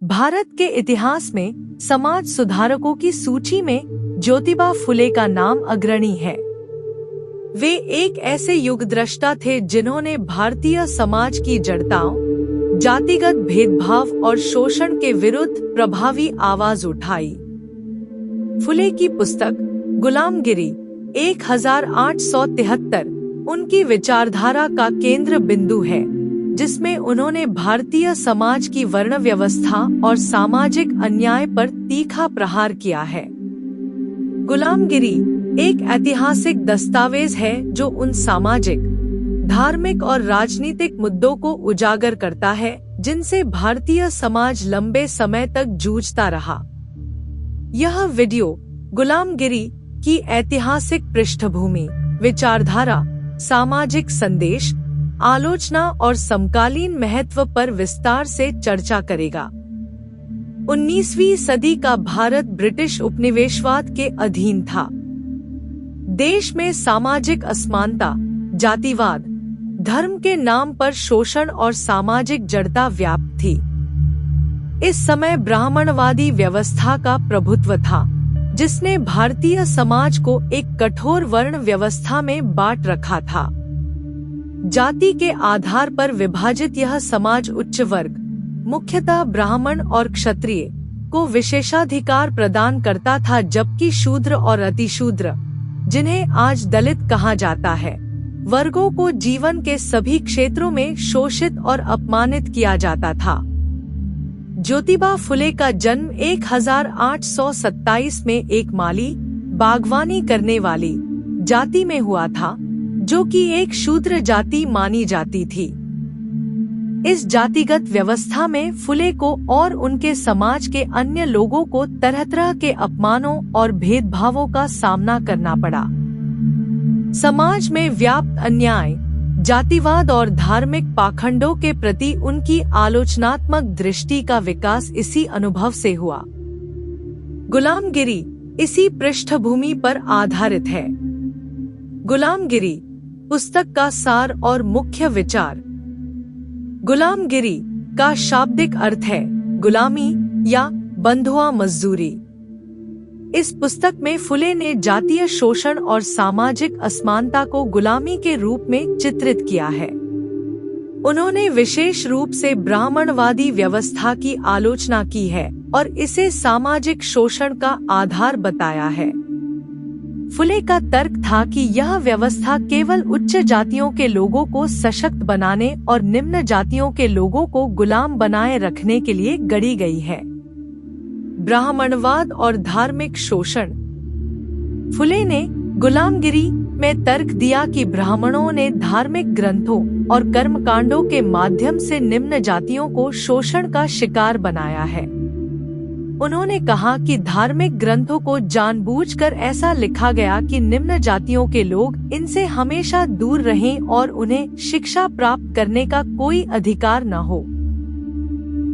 भारत के इतिहास में समाज सुधारकों की सूची में ज्योतिबा फुले का नाम अग्रणी है। वे एक ऐसे युगद्रष्टा थे जिन्होंने भारतीय समाज की जड़ताओं, जातिगत भेदभाव और शोषण के विरुद्ध प्रभावी आवाज उठाई। फुले की पुस्तक गुलामगिरी 1873 उनकी विचारधारा का केंद्र बिंदु है, जिसमें उन्होंने भारतीय समाज की वर्ण व्यवस्था और सामाजिक अन्याय पर तीखा प्रहार किया है। गुलामगिरी एक ऐतिहासिक दस्तावेज है जो उन सामाजिक, धार्मिक और राजनीतिक मुद्दों को उजागर करता है जिनसे भारतीय समाज लंबे समय तक जूझता रहा। यह वीडियो गुलामगिरी की ऐतिहासिक पृष्ठभूमि, विचारधारा, सामाजिक संदेश, आलोचना और समकालीन महत्व पर विस्तार से चर्चा करेगा। 19वीं सदी का भारत ब्रिटिश उपनिवेशवाद के अधीन था। देश में सामाजिक असमानता, जातिवाद, धर्म के नाम पर शोषण और सामाजिक जड़ता व्याप्त थी। इस समय ब्राह्मणवादी व्यवस्था का प्रभुत्व था, जिसने भारतीय समाज को एक कठोर वर्ण व्यवस्था में बांट रखा था। जाति के आधार पर विभाजित यह समाज उच्च वर्ग, मुख्यतः ब्राह्मण और क्षत्रिय, को विशेषाधिकार प्रदान करता था, जबकि शूद्र और अतिशूद्र, जिन्हें आज दलित कहा जाता है, वर्गों को जीवन के सभी क्षेत्रों में शोषित और अपमानित किया जाता था। ज्योतिबा फुले का जन्म 1827 में एक माली, बागवानी करने वाली जाति में हुआ था, जो कि एक शूद्र जाति मानी जाती थी। इस जातिगत व्यवस्था में फुले को और उनके समाज के अन्य लोगों को तरह तरह के अपमानों और भेदभावों का सामना करना पड़ा। समाज में व्याप्त अन्याय, जातिवाद और धार्मिक पाखंडों के प्रति उनकी आलोचनात्मक दृष्टि का विकास इसी अनुभव से हुआ। गुलामगिरी इसी पृष्ठभूमि पर आधारित है। गुलामगिरी पुस्तक का सार और मुख्य विचार। गुलामगिरी का शाब्दिक अर्थ है गुलामी या बंधुआ मजदूरी। इस पुस्तक में फुले ने जातीय शोषण और सामाजिक असमानता को गुलामी के रूप में चित्रित किया है। उन्होंने विशेष रूप से ब्राह्मणवादी व्यवस्था की आलोचना की है और इसे सामाजिक शोषण का आधार बताया है। फुले का तर्क था कि यह व्यवस्था केवल उच्च जातियों के लोगों को सशक्त बनाने और निम्न जातियों के लोगों को गुलाम बनाए रखने के लिए गढ़ी गई है। ब्राह्मणवाद और धार्मिक शोषण। फुले ने गुलामगिरी में तर्क दिया कि ब्राह्मणों ने धार्मिक ग्रंथों और कर्मकांडों के माध्यम से निम्न जातियों को शोषण का शिकार बनाया है। उन्होंने कहा कि धार्मिक ग्रंथों को जानबूझकर ऐसा लिखा गया कि निम्न जातियों के लोग इनसे हमेशा दूर रहें और उन्हें शिक्षा प्राप्त करने का कोई अधिकार न हो।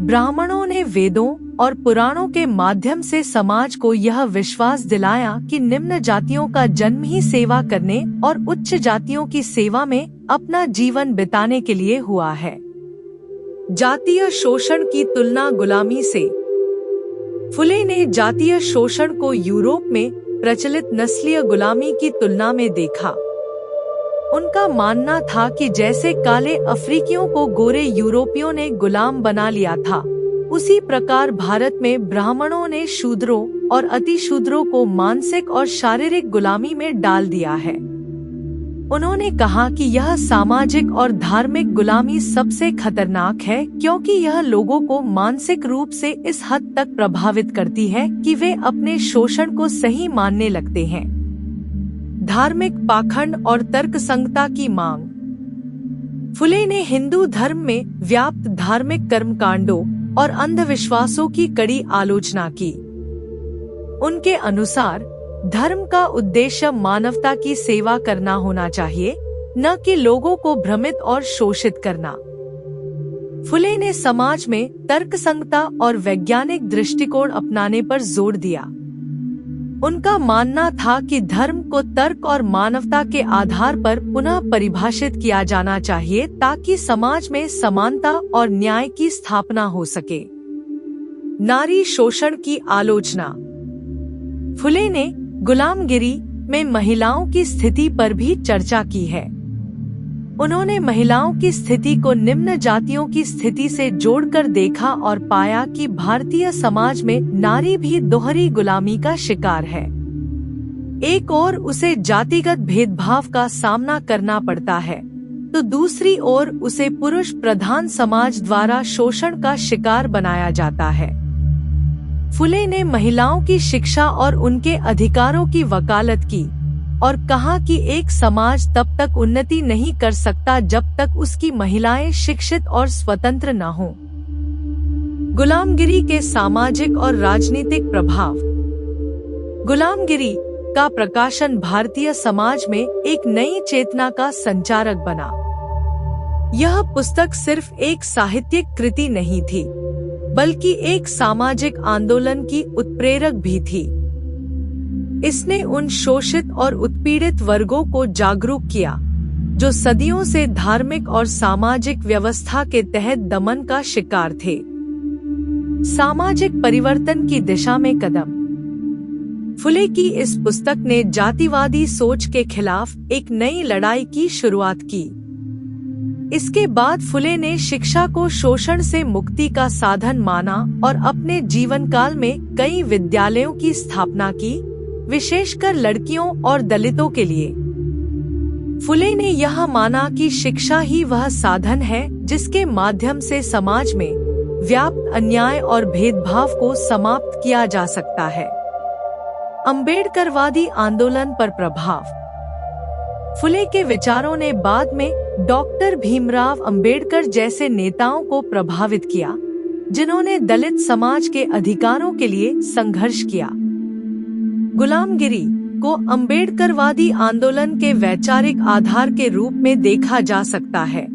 ब्राह्मणों ने वेदों और पुराणों के माध्यम से समाज को यह विश्वास दिलाया कि निम्न जातियों का जन्म ही सेवा करने और उच्च जातियों की सेवा में अपना जीवन बिताने के लिए हुआ है। जातीय शोषण की तुलना गुलामी से। फुले ने जातीय शोषण को यूरोप में प्रचलित नस्लीय गुलामी की तुलना में देखा। उनका मानना था कि जैसे काले अफ्रीकियों को गोरे यूरोपियों ने गुलाम बना लिया था, उसी प्रकार भारत में ब्राह्मणों ने शूद्रों और अतिशूद्रों को मानसिक और शारीरिक गुलामी में डाल दिया है। उन्होंने कहा कि यह सामाजिक और धार्मिक गुलामी सबसे खतरनाक है, क्योंकि यह लोगों को मानसिक रूप से इस हद तक प्रभावित करती है कि वे अपने शोषण को सही मानने लगते हैं। धार्मिक पाखंड और तर्कसंगता की मांग। फुले ने हिंदू धर्म में व्याप्त धार्मिक कर्मकांडों और अंधविश्वासों की कड़ी आलोचना की। उनके अनुसार धर्म का उद्देश्य मानवता की सेवा करना होना चाहिए, न कि लोगों को भ्रमित और शोषित करना। फुले ने समाज में तर्कसंगता और वैज्ञानिक दृष्टिकोण अपनाने पर जोर दिया। उनका मानना था कि धर्म को तर्क और मानवता के आधार पर पुनः परिभाषित किया जाना चाहिए ताकि समाज में समानता और न्याय की स्थापना हो सके। नारी शोषण की आलोचना। फुले ने गुलामगिरी में महिलाओं की स्थिति पर भी चर्चा की है। उन्होंने महिलाओं की स्थिति को निम्न जातियों की स्थिति से जोड़कर देखा और पाया कि भारतीय समाज में नारी भी दोहरी गुलामी का शिकार है। एक ओर उसे जातिगत भेदभाव का सामना करना पड़ता है, तो दूसरी ओर उसे पुरुष प्रधान समाज द्वारा शोषण का शिकार बनाया जाता है। फुले ने महिलाओं की शिक्षा और उनके अधिकारों की वकालत की और कहा कि एक समाज तब तक उन्नति नहीं कर सकता जब तक उसकी महिलाएं शिक्षित और स्वतंत्र न हों। गुलामगिरी के सामाजिक और राजनीतिक प्रभाव। गुलामगिरी का प्रकाशन भारतीय समाज में एक नई चेतना का संचारक बना। यह पुस्तक सिर्फ एक साहित्यिक कृति नहीं थी, बल्कि एक सामाजिक आंदोलन की उत्प्रेरक भी थी। इसने उन शोषित और उत्पीड़ित वर्गों को जागरूक किया, जो सदियों से धार्मिक और सामाजिक व्यवस्था के तहत दमन का शिकार थे। सामाजिक परिवर्तन की दिशा में कदम। फुले की इस पुस्तक ने जातिवादी सोच के खिलाफ एक नई लड़ाई की शुरुआत की। इसके बाद फुले ने शिक्षा को शोषण से मुक्ति का साधन माना और अपने जीवन काल में कई विद्यालयों की स्थापना की, विशेषकर लड़कियों और दलितों के लिए। फुले ने यह माना कि शिक्षा ही वह साधन है जिसके माध्यम से समाज में व्याप्त अन्याय और भेदभाव को समाप्त किया जा सकता है। अम्बेडकरवादी आंदोलन पर प्रभाव। फुले के विचारों ने बाद में डॉक्टर भीमराव अंबेडकर जैसे नेताओं को प्रभावित किया, जिन्होंने दलित समाज के अधिकारों के लिए संघर्ष किया। गुलामगिरी को अम्बेडकरवादी आंदोलन के वैचारिक आधार के रूप में देखा जा सकता है,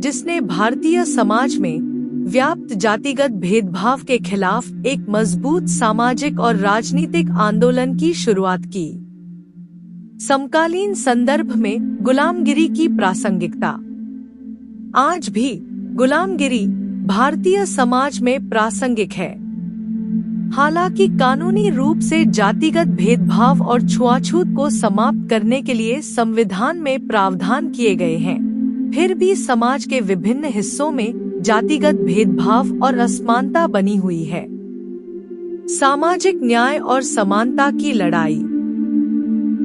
जिसने भारतीय समाज में व्याप्त जातिगत भेदभाव के खिलाफ एक मजबूत सामाजिक और राजनीतिक आंदोलन की शुरुआत की। समकालीन संदर्भ में गुलामगिरी की प्रासंगिकता। आज भी गुलामगिरी भारतीय समाज में प्रासंगिक है। हालांकि कानूनी रूप से जातिगत भेदभाव और छुआछूत को समाप्त करने के लिए संविधान में प्रावधान किए गए हैं, फिर भी समाज के विभिन्न हिस्सों में जातिगत भेदभाव और असमानता बनी हुई है। सामाजिक न्याय और समानता की लड़ाई।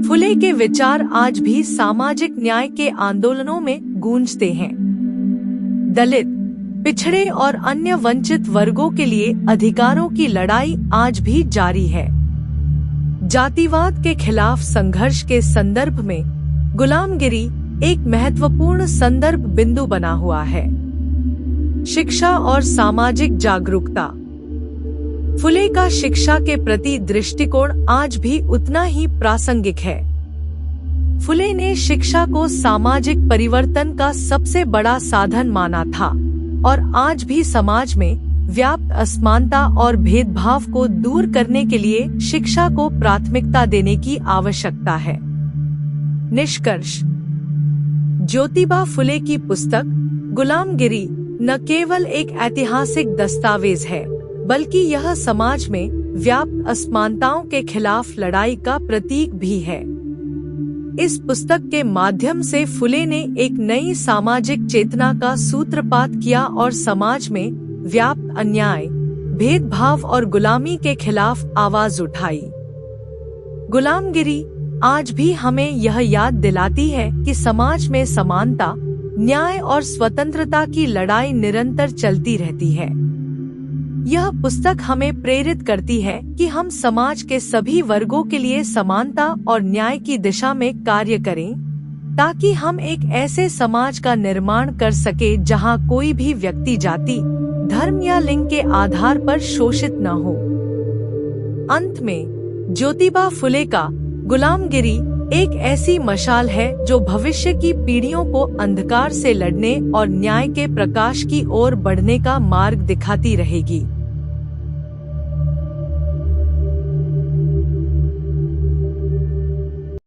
फुले के विचार आज भी सामाजिक न्याय के आंदोलनों में गूंजते हैं। दलित, पिछड़े और अन्य वंचित वर्गों के लिए अधिकारों की लड़ाई आज भी जारी है। जातिवाद के खिलाफ संघर्ष के संदर्भ में गुलामगिरी एक महत्वपूर्ण संदर्भ बिंदु बना हुआ है। शिक्षा और सामाजिक जागरूकता। फुले का शिक्षा के प्रति दृष्टिकोण आज भी उतना ही प्रासंगिक है। फुले ने शिक्षा को सामाजिक परिवर्तन का सबसे बड़ा साधन माना था और आज भी समाज में व्याप्त असमानता और भेदभाव को दूर करने के लिए शिक्षा को प्राथमिकता देने की आवश्यकता है। निष्कर्ष। ज्योतिबा फुले की पुस्तक गुलामगिरी न केवल एक ऐतिहासिक दस्तावेज है, बल्कि यह समाज में व्याप्त असमानताओं के खिलाफ लड़ाई का प्रतीक भी है। इस पुस्तक के माध्यम से फुले ने एक नई सामाजिक चेतना का सूत्रपात किया और समाज में व्याप्त अन्याय, भेदभाव और गुलामी के खिलाफ आवाज उठाई। गुलामगिरी आज भी हमें यह याद दिलाती है कि समाज में समानता, न्याय और स्वतंत्रता की लड़ाई निरंतर चलती रहती है। यह पुस्तक हमें प्रेरित करती है कि हम समाज के सभी वर्गों के लिए समानता और न्याय की दिशा में कार्य करें, ताकि हम एक ऐसे समाज का निर्माण कर सके जहां कोई भी व्यक्ति जाति, धर्म या लिंग के आधार पर शोषित न हो। अंत में ज्योतिबा फुले का गुलामगिरी एक ऐसी मशाल है जो भविष्य की पीढ़ियों को अंधकार से लड़ने और न्याय के प्रकाश की ओर बढ़ने का मार्ग दिखाती रहेगी।